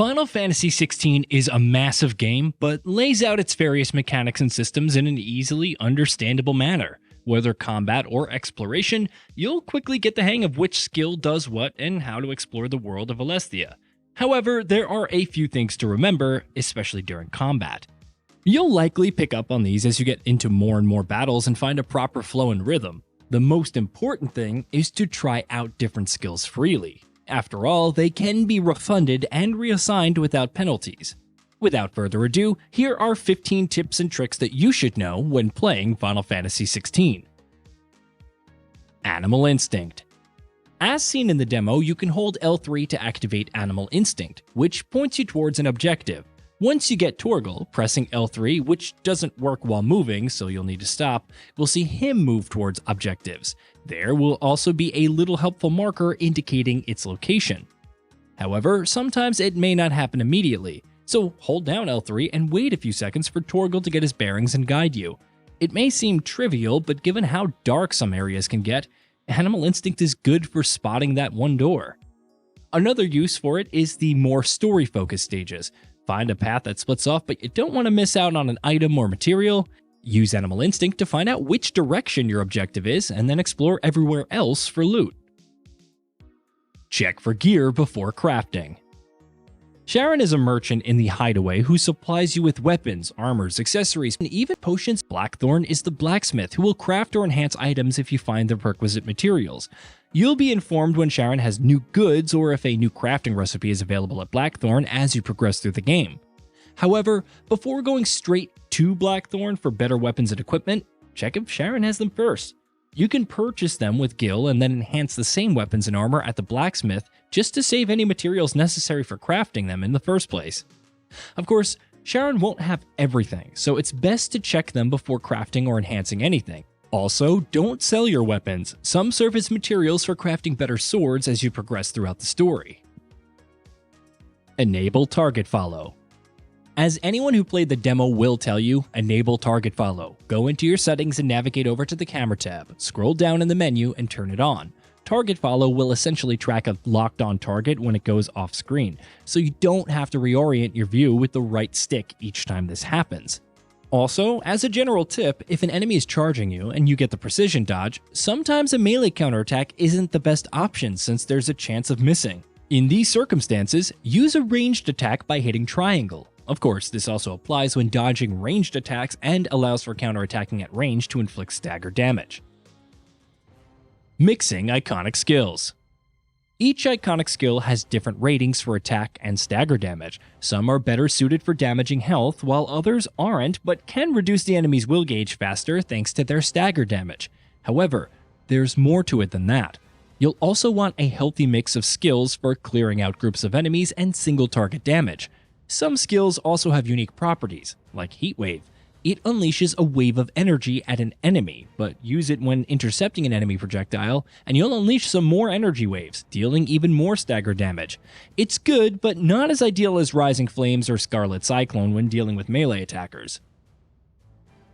Final Fantasy XVI is a massive game, but lays out its various mechanics and systems in an easily understandable manner. Whether combat or exploration, you'll quickly get the hang of which skill does what and how to explore the world of Alestia. However, there are a few things to remember, especially during combat. You'll likely pick up on these as you get into more and more battles and find a proper flow and rhythm. The most important thing is to try out different skills freely. After all, they can be refunded and reassigned without penalties. Without further ado, here are 15 tips and tricks that you should know when playing Final Fantasy XVI. Animal Instinct. As seen in the demo, you can hold L3 to activate Animal Instinct, which points you towards an objective. Once you get Torgal, pressing L3, which doesn't work while moving, so you'll need to stop, will see him move towards objectives. There will also be a little helpful marker indicating its location. However, sometimes it may not happen immediately, so hold down L3 and wait a few seconds for Torgal to get his bearings and guide you. It may seem trivial, but given how dark some areas can get, Animal Instinct is good for spotting that one door. Another use for it is the more story-focused stages. Find a path that splits off, but you don't want to miss out on an item or material. Use Animal Instinct to find out which direction your objective is, and then explore everywhere else for loot. Check for gear before crafting. Sharon is a merchant in the Hideaway who supplies you with weapons, armors, accessories, and even potions. Blackthorn is the blacksmith who will craft or enhance items if you find the requisite materials. You'll be informed when Sharon has new goods or if a new crafting recipe is available at Blackthorn as you progress through the game. However, before going straight to Blackthorn for better weapons and equipment, check if Sharon has them first. You can purchase them with Gil and then enhance the same weapons and armor at the blacksmith just to save any materials necessary for crafting them in the first place. Of course, Sharon won't have everything, so it's best to check them before crafting or enhancing anything. Also, don't sell your weapons. Some serve as materials for crafting better swords as you progress throughout the story. Enable target follow. As anyone who played the demo will tell you, enable target follow. Go into your settings and navigate over to the camera tab. Scroll down in the menu and turn it on. Target follow will essentially track a locked-on target when it goes off screen, so you don't have to reorient your view with the right stick each time this happens. Also, as a general tip, if an enemy is charging you and you get the precision dodge, sometimes a melee counterattack isn't the best option since there's a chance of missing. In these circumstances, use a ranged attack by hitting triangle. Of course, this also applies when dodging ranged attacks and allows for counterattacking at range to inflict stagger damage. Mixing iconic skills. Each iconic skill has different ratings for attack and stagger damage. Some are better suited for damaging health, while others aren't but can reduce the enemy's will gauge faster thanks to their stagger damage. However, there's more to it than that. You'll also want a healthy mix of skills for clearing out groups of enemies and single target damage. Some skills also have unique properties, like Heat Wave. It unleashes a wave of energy at an enemy, but use it when intercepting an enemy projectile, and you'll unleash some more energy waves, dealing even more stagger damage. It's good, but not as ideal as Rising Flames or Scarlet Cyclone when dealing with melee attackers.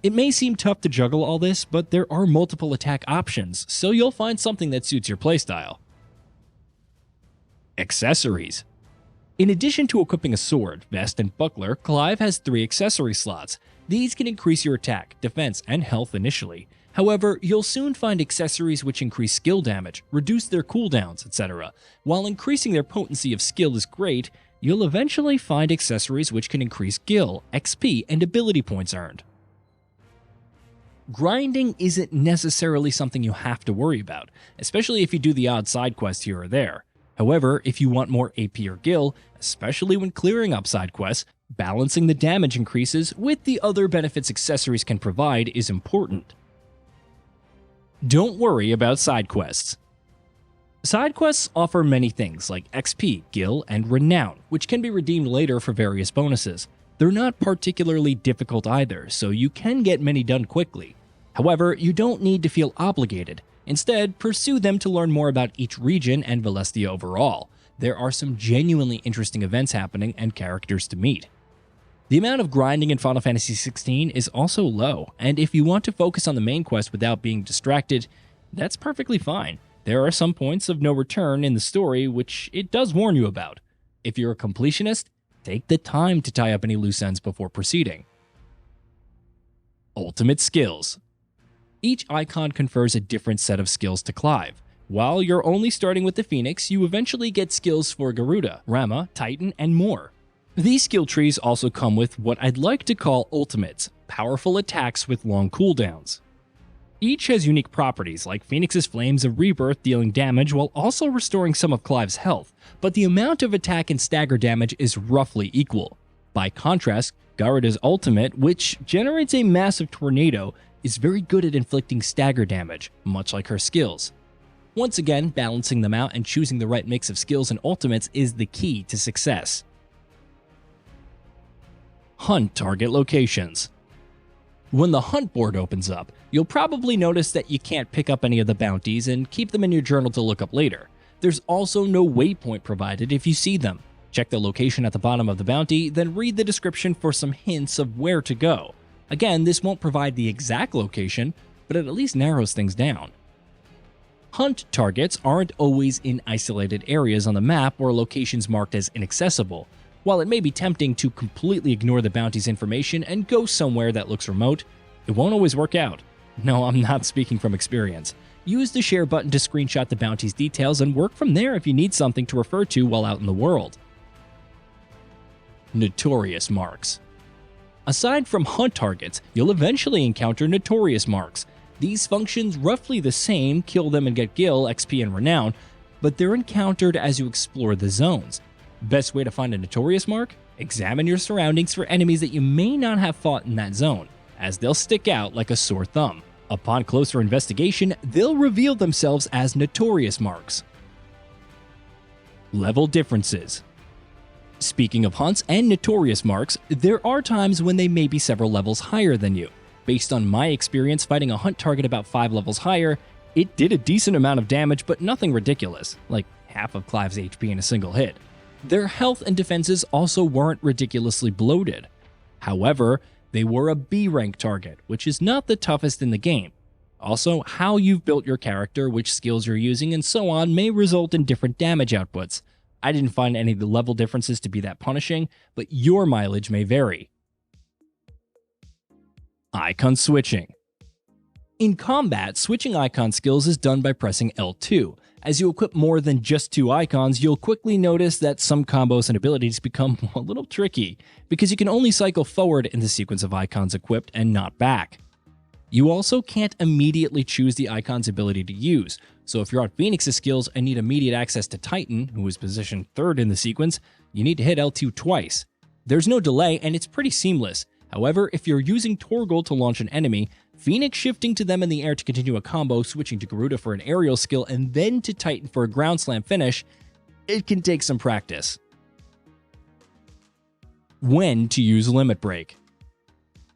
It may seem tough to juggle all this, but there are multiple attack options, so you'll find something that suits your playstyle. Accessories. In addition to equipping a sword, vest, and buckler, Clive has 3 accessory slots. These can increase your attack, defense, and health initially. However, you'll soon find accessories which increase skill damage, reduce their cooldowns, etc. While increasing their potency of skill is great, you'll eventually find accessories which can increase gil, XP, and ability points earned. Grinding isn't necessarily something you have to worry about, especially if you do the odd side quest here or there. However, if you want more AP or gil, especially when clearing up side quests, balancing the damage increases with the other benefits accessories can provide is important. Don't worry about side quests. Side quests offer many things like XP, gil, and renown, which can be redeemed later for various bonuses. They're not particularly difficult either, so you can get many done quickly. However, you don't need to feel obligated. Instead, pursue them to learn more about each region and Valestia overall. There are some genuinely interesting events happening and characters to meet. The amount of grinding in Final Fantasy XVI is also low, and if you want to focus on the main quest without being distracted, that's perfectly fine. There are some points of no return in the story which it does warn you about. If you're a completionist, Take the time to tie up any loose ends before proceeding. Ultimate skills. Each icon confers a different set of skills to Clive. While you're only starting with the Phoenix, you eventually get skills for Garuda, Rama, Titan, and more. These skill trees also come with what I'd like to call ultimates, powerful attacks with long cooldowns. Each has unique properties, like Phoenix's Flames of Rebirth dealing damage while also restoring some of Clive's health, but the amount of attack and stagger damage is roughly equal. By contrast, Garuda's ultimate, which generates a massive tornado, is very good at inflicting stagger damage, much like her skills. Once again, balancing them out and choosing the right mix of skills and ultimates is the key to success. Hunt target locations. When the hunt board opens up, you'll probably notice that you can't pick up any of the bounties and keep them in your journal to look up later. There's also no waypoint provided if you see them. Check the location at the bottom of the bounty, then read the description for some hints of where to go. Again, this won't provide the exact location, but it at least narrows things down. Hunt targets aren't always in isolated areas on the map or locations marked as inaccessible. While it may be tempting to completely ignore the bounty's information and go somewhere that looks remote, it won't always work out. No, I'm not speaking from experience. Use the share button to screenshot the bounty's details and work from there if you need something to refer to while out in the world. Notorious marks. Aside from hunt targets, you'll eventually encounter notorious marks. These functions roughly the same, kill them and get gil, XP, and renown, but they're encountered as you explore the zones. Best way to find a notorious mark? Examine your surroundings for enemies that you may not have fought in that zone, as they'll stick out like a sore thumb. Upon closer investigation, they'll reveal themselves as notorious marks. Level differences. Speaking of hunts and notorious marks, there are times when they may be several levels higher than you. Based on my experience fighting a hunt target about 5 levels higher, it did a decent amount of damage, but nothing ridiculous, like half of Clive's HP in a single hit. Their health and defenses also weren't ridiculously bloated. However, they were a B rank target, which is not the toughest in the game. Also, how you've built your character, which skills you're using, and so on may result in different damage outputs. I didn't find any of the level differences to be that punishing, but your mileage may vary. Icon switching. In combat, switching icon skills is done by pressing L2. As you equip more than just 2 icons, you'll quickly notice that some combos and abilities become a little tricky, because you can only cycle forward in the sequence of icons equipped and not back. You also can't immediately choose the icon's ability to use, so if you're on Phoenix's skills and need immediate access to Titan, who is positioned 3rd in the sequence, you need to hit L2 twice. There's no delay and it's pretty seamless. However, if you're using Torgal to launch an enemy, Phoenix shifting to them in the air to continue a combo, switching to Garuda for an aerial skill, and then to Titan for a ground slam finish, it can take some practice. When to use Limit Break.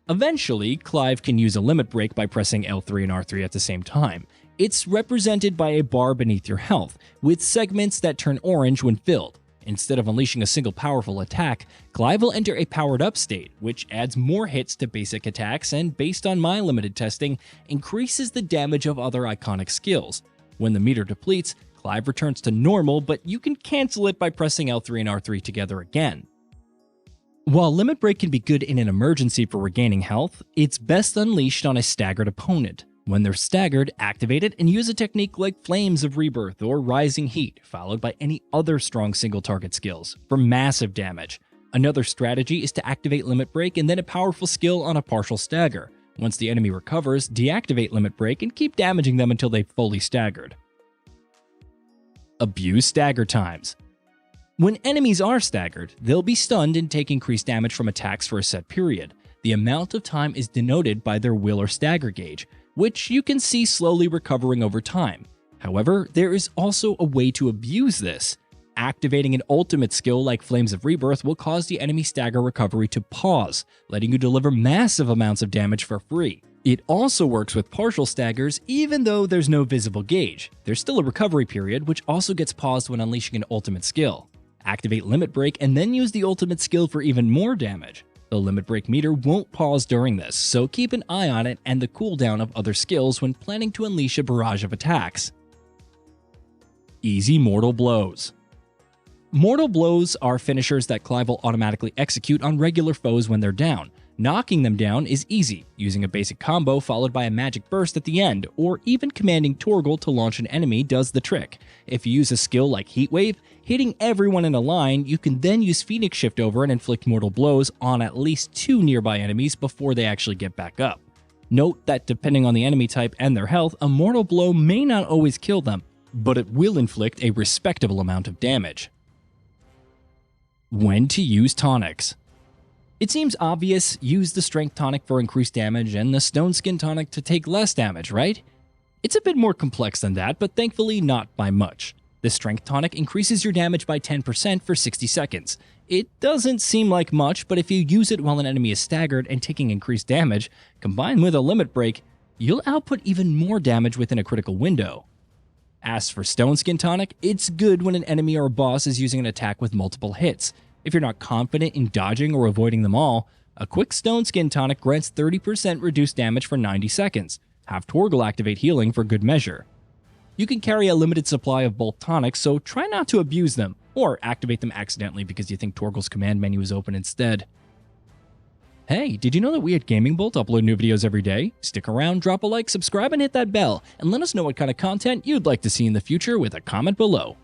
Eventually, Clive can use a Limit Break by pressing L3 and R3 at the same time. It's represented by a bar beneath your health, with segments that turn orange when filled. Instead of unleashing a single powerful attack, Clive will enter a powered-up state, which adds more hits to basic attacks and, based on my limited testing, increases the damage of other iconic skills. When the meter depletes, Clive returns to normal, but you can cancel it by pressing L3 and R3 together again. While Limit Break can be good in an emergency for regaining health, it's best unleashed on a staggered opponent. When they're staggered, activate it and use a technique like Flames of Rebirth or Rising Heat, followed by any other strong single target skills, for massive damage. Another strategy is to activate Limit Break and then a powerful skill on a partial stagger. Once the enemy recovers, deactivate Limit Break and keep damaging them until they've fully staggered. Abuse stagger times. When enemies are staggered, they'll be stunned and take increased damage from attacks for a set period. The amount of time is denoted by their will or stagger gauge, which you can see slowly recovering over time. However, there is also a way to abuse this. Activating an ultimate skill like Flames of Rebirth will cause the enemy stagger recovery to pause, letting you deliver massive amounts of damage for free. It also works with partial staggers even though there's no visible gauge. There's still a recovery period, which also gets paused when unleashing an ultimate skill. Activate Limit Break and then use the ultimate skill for even more damage. The Limit Break meter won't pause during this, so keep an eye on it and the cooldown of other skills when planning to unleash a barrage of attacks. Easy mortal blows. Mortal blows are finishers that Clive will automatically execute on regular foes when they're down. Knocking them down is easy, using a basic combo followed by a magic burst at the end, or even commanding Torgal to launch an enemy does the trick. If you use a skill like Heat Wave, hitting everyone in a line, you can then use Phoenix Shift over and inflict mortal blows on at least 2 nearby enemies before they actually get back up. Note that depending on the enemy type and their health, a mortal blow may not always kill them, but it will inflict a respectable amount of damage. When to use tonics. It seems obvious, use the Strength Tonic for increased damage and the Stone Skin Tonic to take less damage, right? It's a bit more complex than that, but thankfully not by much. The Strength Tonic increases your damage by 10% for 60 seconds. It doesn't seem like much, but if you use it while an enemy is staggered and taking increased damage, combined with a limit break, you'll output even more damage within a critical window. As for Stone Skin Tonic, it's good when an enemy or a boss is using an attack with multiple hits. If you're not confident in dodging or avoiding them all, a quick Stone Skin Tonic grants 30% reduced damage for 90 seconds. Have Torgal activate healing for good measure. You can carry a limited supply of both tonics, so try not to abuse them, or activate them accidentally because you think Torgal's command menu is open instead. Hey, did you know that we at Gaming Bolt upload new videos every day? Stick around, drop a like, subscribe, and hit that bell, and let us know what kind of content you'd like to see in the future with a comment below.